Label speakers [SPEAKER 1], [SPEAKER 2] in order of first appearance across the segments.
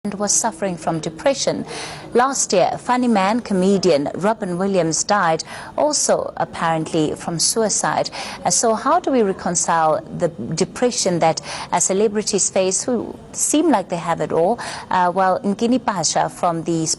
[SPEAKER 1] and was suffering from depression. Last year, funny man comedian Robin Williams died, also apparently from suicide. So how do we reconcile the depression that celebrities face who seem like they have it all? Well, Nkini Phasha from he's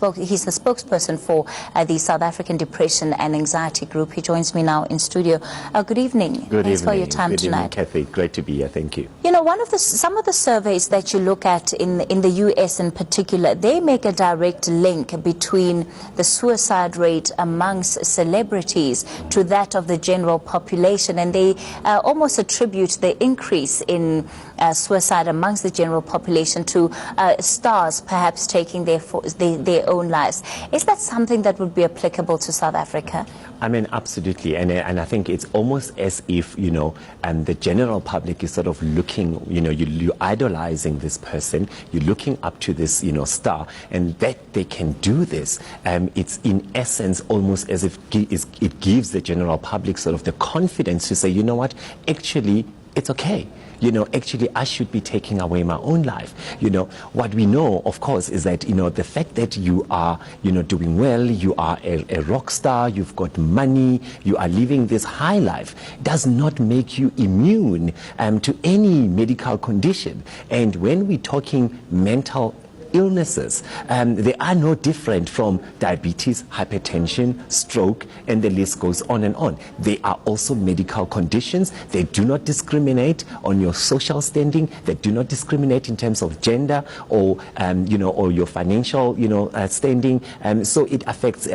[SPEAKER 1] the spokesperson for the South African Depression and Anxiety Group. He joins me now in studio. Good evening.
[SPEAKER 2] Good
[SPEAKER 1] Thanks
[SPEAKER 2] evening.
[SPEAKER 1] for your time
[SPEAKER 2] Good
[SPEAKER 1] tonight.
[SPEAKER 2] Evening, Kathy. Great to be here. Thank you.
[SPEAKER 1] You know, some of the surveys that you look at in the US in particular, they make a direct link between the suicide rate amongst celebrities to that of the general population, and they almost attribute the increase in suicide amongst the general population to stars perhaps taking their own lives. Is that something that would be applicable to South Africa?
[SPEAKER 2] I mean, absolutely, and I think it's almost as if, you know, the general public is sort of looking, you know, you're idolizing this person, you're looking up to this, you know, star, and that they can do this. It's in essence almost as if it gives the general public sort of the confidence to say, you know what, actually, it's okay. You know, actually, I should be taking away my own life. You know, what we know, of course, is that, you know, the fact that you are, you know, doing well, you are a rock star, you've got money, you are living this high life, does not make you immune to any medical condition. And when we're talking mental illnesses, they are no different from diabetes, hypertension, stroke, and the list goes on and on. They are also medical conditions. They do not discriminate on your social standing. They do not discriminate in terms of gender or, you know, or your financial, you know, standing. So it affects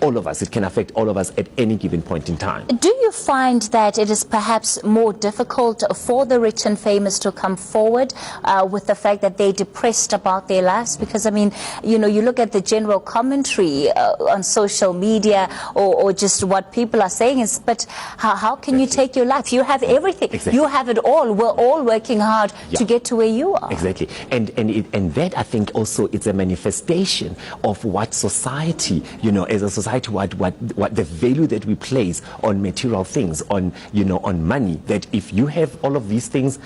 [SPEAKER 2] all of us. It can affect all of us at any given point in time.
[SPEAKER 1] Do you find that it is perhaps more difficult for the rich and famous to come forward with the fact that they're depressed about their lives? Because, I mean, you know, you look at the general commentary on social media or just what people are saying is, but how can you take your life? You have everything.
[SPEAKER 2] Exactly.
[SPEAKER 1] You have it all. We're all working hard to get to where you are.
[SPEAKER 2] Exactly. And that, I think, also is a manifestation of what society, you know, as a society, what the value that we place on material things, on, you know, on money, that if you have all of these things,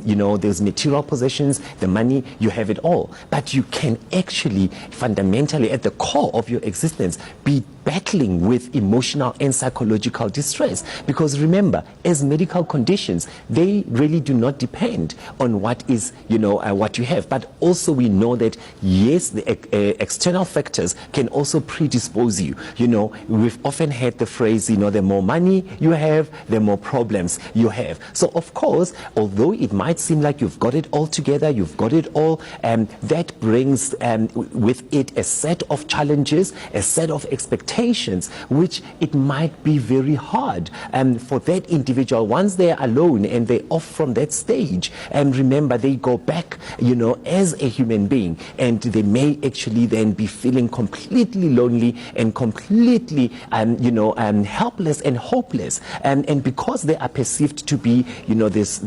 [SPEAKER 2] you know, there's material possessions, the money, you have it all. But you can actually fundamentally at the core of your existence be battling with emotional and psychological distress, because remember, as medical conditions, they really do not depend on what is, you know, what you have, but also we know that yes, the external factors can also predispose you. You know, we've often heard the phrase, you know, the more money you have, the more problems you have. So of course, although it might seem like you've got it all together, you've got it all, that brings with it a set of challenges, a set of expectations, which it might be very hard for that individual once they're alone and they're off from that stage. And remember, they go back, you know, as a human being, and they may actually then be feeling completely lonely and completely, you know, helpless and hopeless. And because they are perceived to be, you know, this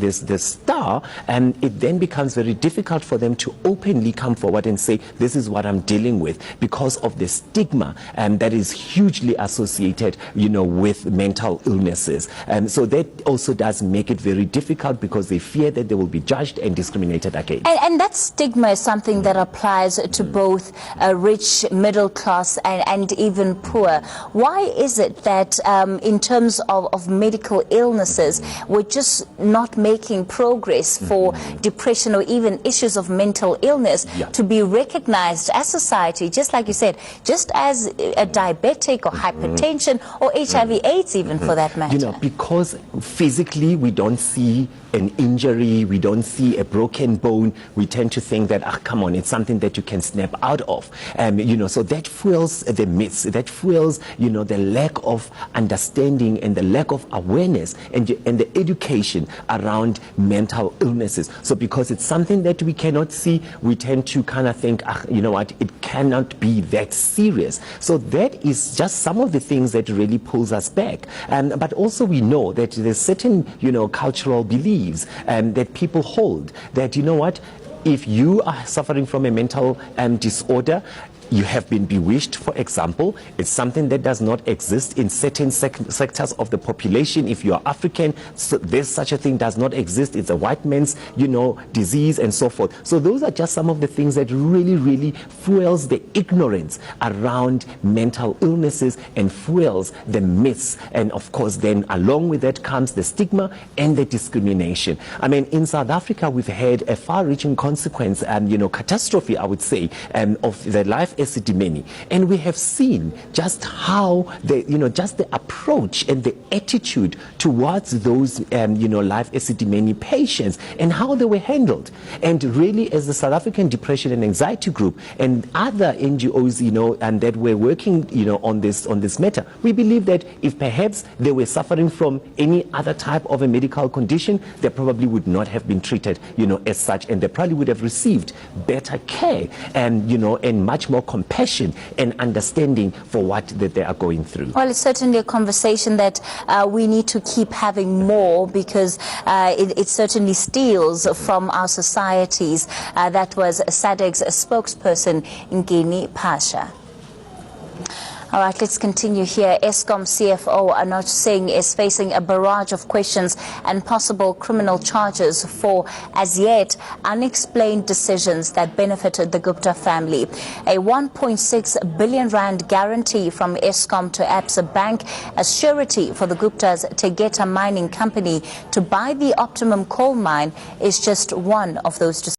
[SPEAKER 2] star, it then becomes very difficult for them to openly come forward and say, this is what I'm dealing with, because of the stigma that is hugely associated, you know, with mental illnesses. So that also does make it very difficult, because they fear that they will be judged and discriminated against.
[SPEAKER 1] And that stigma is something that applies to both rich, middle class, and even poor. Why is it that in terms of medical illnesses, we're just not making progress for depression or even issues of mental illness to be recognized as society, just like you said, just as a diabetic or hypertension or HIV/AIDS even for that matter?
[SPEAKER 2] You know, because physically we don't see an injury, we don't see a broken bone, we tend to think that, come on, it's something that you can snap out of. You know, so that fuels the myths, that fuels, you know, the lack of understanding and the lack of awareness and the education around mental illnesses. So because it's something that we cannot see, we tend to kind of think, you know what, it cannot be that serious. So that is just some of the things that really pulls us back. But also we know that there's certain, you know, cultural beliefs that people hold, that, you know what, if you are suffering from a mental disorder, You have been bewitched, for example. It's something that does not exist in certain sectors of the population. If you are African, so there's such a thing does not exist. It's a white man's, disease and so forth. So those are just some of the things that really, really fuels the ignorance around mental illnesses and fuels the myths. And of course, then along with that comes the stigma and the discrimination. I mean, in South Africa, we've had a far-reaching consequence and, catastrophe, I would say, of the life epidemic. And we have seen just how just the approach and the attitude towards those, life epidemic patients and how they were handled. And really, as the South African Depression and Anxiety Group and other NGOs, and that were working, on this matter, we believe that if perhaps they were suffering from any other type of a medical condition, they probably would not have been treated, as such, and they probably would have received better care and, and much more compassion and understanding for what that they are going through.
[SPEAKER 1] Well, it's certainly a conversation that we need to keep having more, because it certainly steals from our societies. That was SADAG's spokesperson, Nkini, Phasha. All right, let's continue here. Eskom CFO Anoj Singh is facing a barrage of questions and possible criminal charges for, as yet, unexplained decisions that benefited the Gupta family. A 1.6 billion rand guarantee from Eskom to Absa Bank as surety for the Gupta's Tegeta mining company to buy the Optimum coal mine is just one of those decisions.